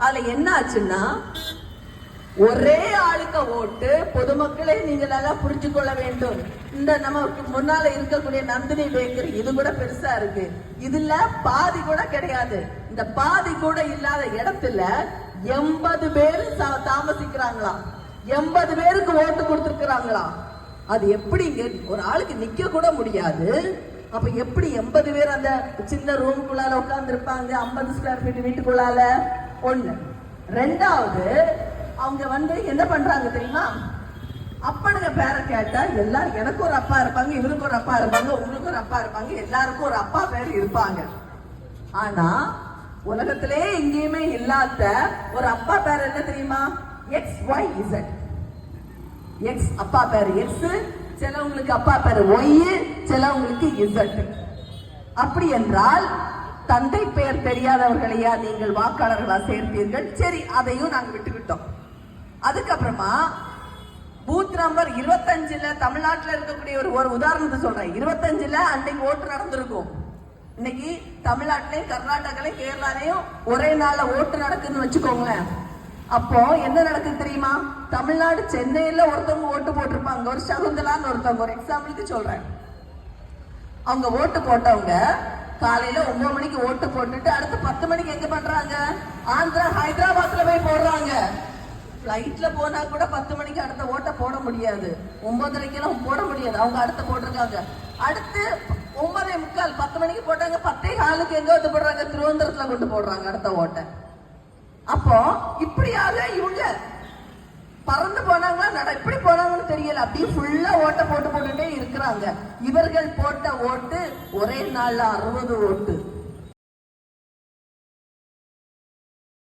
அதுல என்ன ஆச்சுன்னா ஒரே ஆளுக்க ஓட்டு. பொதுமக்களே நீங்கள் எல்லாம் புரிஞ்சு கொள்ள வேண்டும். இந்த நமக்கு முன்னால இருக்கக்கூடிய நந்தினி பேக்கரி இது கூட பெருசா இருக்கு. இதுல பாதி கூட கிடையாது. இந்த பாதி கூட இல்லாத இடத்துல 80 பேர் தாமசிக்கிறாங்களாம். 80 பேருக்கு ஓட்டு கொடுத்திருக்கிறாங்களாம். அது எப்படிங்க ஒரு ஆளுக்கு நிக்க கூட முடியாது. அப்ப எப்படி 80 பேர் அந்த சின்ன ரூமுக்குள்ளால உட்கார்ந்து இருப்பாங்க? 50 ஸ்கொயர் ஃபீட் வீட்டுக்குள்ளால. ஒண்ணு. ரெண்டாவது, அவங்க என்ன பண்றாங்க தெரியுமா? அப்பனுங்க பேரை கேட்டா எல்லாரும் எனக்கு ஒரு அப்பா இருப்பாங்க, இவருக்கு ஒரு அப்பா இருப்பாங்க, உங்களுக்கு ஒரு அப்பா இருப்பாங்க, எல்லாருக்கும் ஒரு அப்பா பேர் இருப்பாங்க. ஆனா உலகத்திலே எங்கேயுமே இல்லாத ஒரு அப்பா பேர் என்ன தெரியுமா? XYZ. எக்ஸ் அப்பா பேர் எக்ஸ், சிலவங்களுக்கு அப்பா பேர் ஒய், சிலவங்களுக்கு இசட். அப்படி என்றால் தந்தை பெயர் தெரியாதவர்களையா நீங்கள் வாக்காளர்களா சேர்த்தீர்கள்? சரி, அதையும் நாங்க விட்டுக்கிட்டோம். அதுக்கப்புறமா பூத் நம்பர் 25ல தமிழ்நாட்டில் இருக்கக்கூடிய ஒரு உதாரணத்தை சொல்றேன். 25ல அன்னைக்கு ஓட்டு நடந்திருக்கும். இன்னைக்கு தமிழ்நாட்டிலையும் கர்நாடகாலையும் கேரளாலையும் ஒரே நாள்ல ஓட்டு நடக்குதுன்னு வச்சுக்கோங்களேன். அப்போ என்ன நடக்குது தெரியுமா? தமிழ்நாடு சென்னையில ஒருத்தவங்க ஓட்டு போட்டிருப்பாங்க. ஒரு சகுந்தலான்னு ஒருத்தவங்க, ஒரு எக்ஸாம்பிளுக்கு சொல்றேன். அவங்க ஓட்டு போட்டவங்க காலையில 9 மணிக்கு ஓட்டு போட்டுட்டு அடுத்து 10 மணிக்கு எங்க பண்றாங்க? ஆந்திரா ஹைதராபாத்ல போய் போடுறாங்க. பிளைட்ல போனா கூட 10 மணிக்கு அடுத்த ஓட்ட போட முடியாது, 9:30 போட முடியாது. அவங்க அடுத்து போட்டிருக்காங்க. அடுத்து 9:45 10 மணிக்கு போட்டாங்க. 10:15 எங்க வந்து போடுறாங்க? திருவனந்தபுரத்துல கொண்டு போடுறாங்க அடுத்த ஓட்ட. அப்போ இப்படியாக இவங்க பறந்து போனாங்களா எப்படி போனாங்கன்னு தெரியல. அப்படியே ஃபுல்லா ஓட்ட போட்டுட்டே இருக்கிறாங்க. இவர்கள் போட்ட ஓட்டு ஒரே நாள்ல 60 ஓட்டு.